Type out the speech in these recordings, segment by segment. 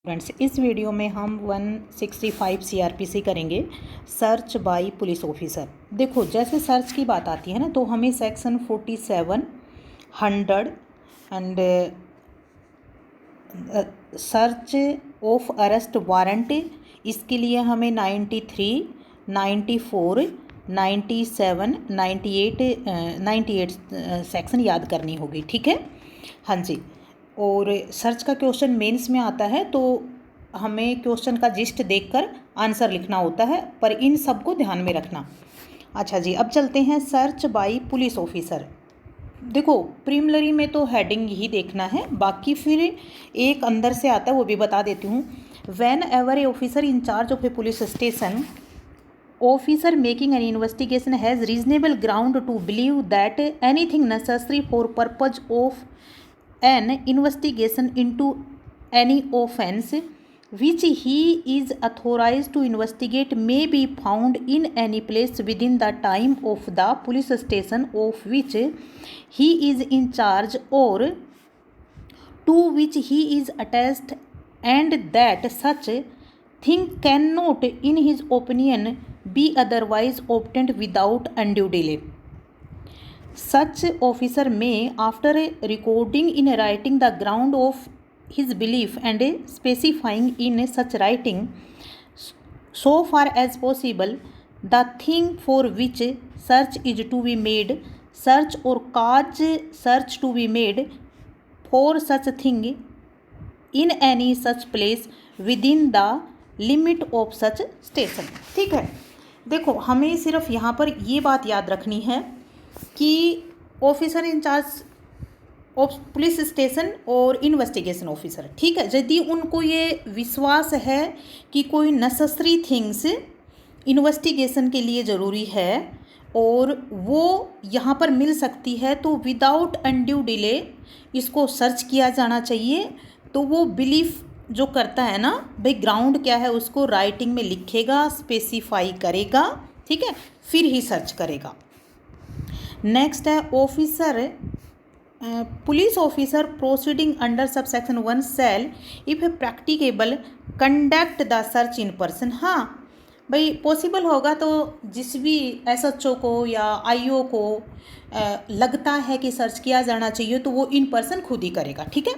Friends, इस video में हम 165 सीआरपीसी करेंगे, सर्च बाय पुलिस ऑफिसर। देखो, जैसे सर्च की बात आती है ना, तो हमें section 47, 100 and search of arrest warrant, इसके लिए हमें 93, 94, 97, 98 सेक्शन याद करनी होगी। ठीक है, हाँ जी। और सर्च का क्वेश्चन मेंस में आता है, तो हमें क्वेश्चन का जिस्ट देखकर आंसर लिखना होता है, पर इन सब को ध्यान में रखना। अच्छा जी, अब चलते हैं सर्च बाय पुलिस ऑफिसर। देखो, प्रीलिमिनरी में तो हेडिंग ही देखना है, बाकी फिर एक अंदर से आता है, वो भी बता देती हूँ। When ever A officer in charge of A police station, officer making an investigation has reasonable ground to believe that anything necessary for purpose of an investigation into any offence which he is authorized to investigate may be found in any place within the time of the police station of which he is in charge or to which he is attached, and that such thing cannot in his opinion be otherwise obtained without undue delay. Such officer may, after recording in writing the ground of his belief and specifying in such writing, so far as possible, the thing for which search is to be made, search or cause search to be made for such thing in any such place within the limit of such station. ठीक है, देखो, हमें सिर्फ यहाँ पर ये बात याद रखनी है कि officer in-charge of police station और इन्वेस्टिगेशन ऑफिसर, ठीक है, यदि उनको ये विश्वास है कि कोई नेसेसरी थिंग्स इन्वेस्टिगेशन के लिए ज़रूरी है और वो यहाँ पर मिल सकती है, तो विदाउट अनड्यू डिले इसको सर्च किया जाना चाहिए। तो वो बिलीफ जो करता है ना भाई, ग्राउंड क्या है उसको राइटिंग में लिखेगा, स्पेसिफाई करेगा, ठीक है, फिर ही सर्च करेगा। नेक्स्ट है officer, police officer proceeding under sub section 1 shall if a practicable conduct the search in person. हाँ भाई, पॉसिबल होगा तो जिस भी एसएचओ को या आईओ को लगता है कि सर्च किया जाना चाहिए, तो वो इन पर्सन खुद ही करेगा। ठीक है,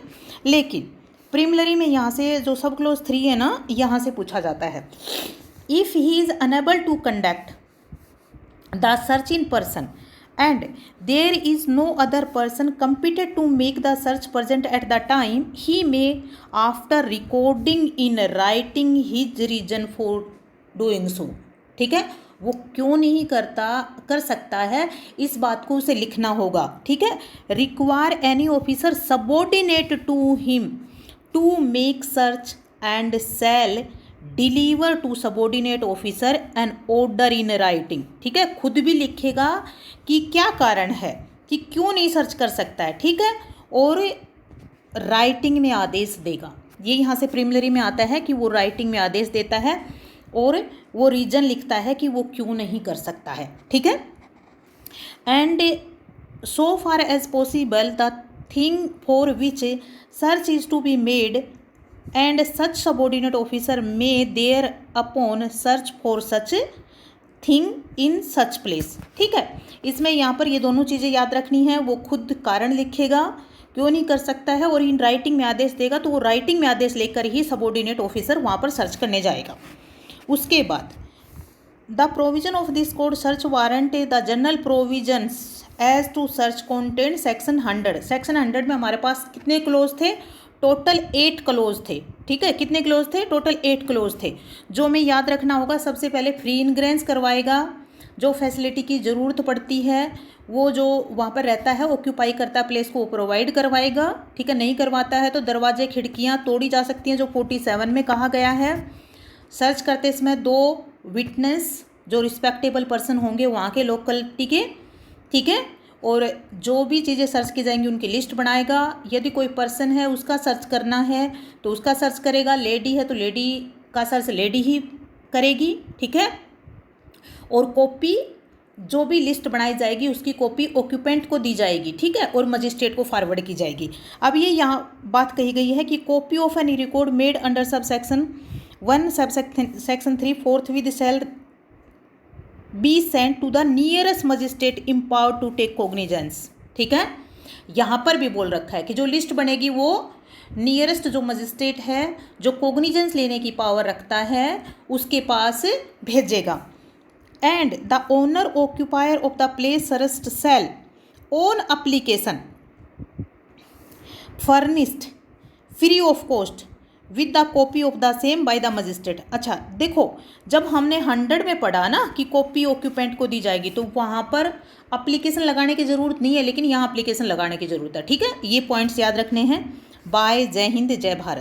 लेकिन प्रीलिमिनरी में यहाँ से जो सब क्लोज 3 है ना, यहाँ से पूछा जाता है, if he is unable to conduct the search in person and there is no other person competent to make the search present at the time, he may after recording in writing his reason for doing so। ठीक है, वो क्यों नहीं कर सकता है, इस बात को उसे लिखना होगा। ठीक है, require any officer subordinate to him to make search and shall deliver to subordinate officer an order in writing. ठीक है, खुद भी लिखेगा कि क्या कारण है कि क्यों नहीं सर्च कर सकता है। ठीक है, और राइटिंग में आदेश देगा। ये यहाँ से प्रीलिमिनरी में आता है कि वो राइटिंग में आदेश देता है और वो रीजन लिखता है कि वो क्यों नहीं कर सकता है। ठीक है, and so far as possible the thing for which search is to be made and such subordinate officer may thereupon search for such thing in such place. ठीक है, इसमें यहाँ पर ये दोनों चीज़ें याद रखनी है। वो खुद कारण लिखेगा क्यों नहीं कर सकता है, और इन राइटिंग में आदेश देगा, तो वो राइटिंग में आदेश लेकर ही सबॉर्डिनेट ऑफिसर वहाँ पर सर्च करने जाएगा। उसके बाद the provision of this code search warrant, the general provisions as to search content section 100। Section 100 में हमारे पास कितने क्लोज थे? टोटल 8 क्लोज थे। ठीक है, कितने क्लोज थे? टोटल 8 क्लोज थे। जो हमें याद रखना होगा, सबसे पहले फ्री इनग्रेंस करवाएगा, जो फैसिलिटी की ज़रूरत पड़ती है वो जो वहाँ पर रहता है ऑक्यूपाई करता प्लेस को प्रोवाइड करवाएगा। ठीक है, नहीं करवाता है तो दरवाजे खिड़कियाँ तोड़ी जा सकती हैं, जो 47 में कहा गया है। सर्च करते समय 2 विटनेस जो रिस्पेक्टेबल पर्सन होंगे वहाँ के लोकलिटी के, ठीक है, और जो भी चीज़ें सर्च की जाएंगी उनकी लिस्ट बनाएगा। यदि कोई पर्सन है उसका सर्च करना है तो उसका सर्च करेगा, लेडी है तो लेडी का सर्च लेडी ही करेगी। ठीक है, और कॉपी जो भी लिस्ट बनाई जाएगी उसकी कॉपी ऑक्यूपेंट को दी जाएगी, ठीक है, और मजिस्ट्रेट को फॉरवर्ड की जाएगी। अब ये यहाँ बात कही गई है कि copy of any record made under sub section 1 sub section 3 4 with shall be sent to the nearest magistrate empowered to take cognizance, ठीक है। यहाँ पर भी बोल रखा है कि जो लिस्ट बनेगी वो नियरेस्ट जो मजिस्ट्रेट है जो कोग्निजेंस लेने की पावर रखता है उसके पास भेजेगा। And the owner occupier of the place surest sell on application furnished free of cost with the copy of the same by the magistrate. अच्छा देखो, जब हमने 100 में पढ़ा ना कि कॉपी ऑक्यूपेंट को दी जाएगी तो वहाँ पर एप्लीकेशन लगाने की ज़रूरत नहीं है, लेकिन यहाँ एप्लीकेशन लगाने की ज़रूरत है, ठीक है। ये पॉइंट्स याद रखने हैं। बाय, जय हिंद, जय भारत।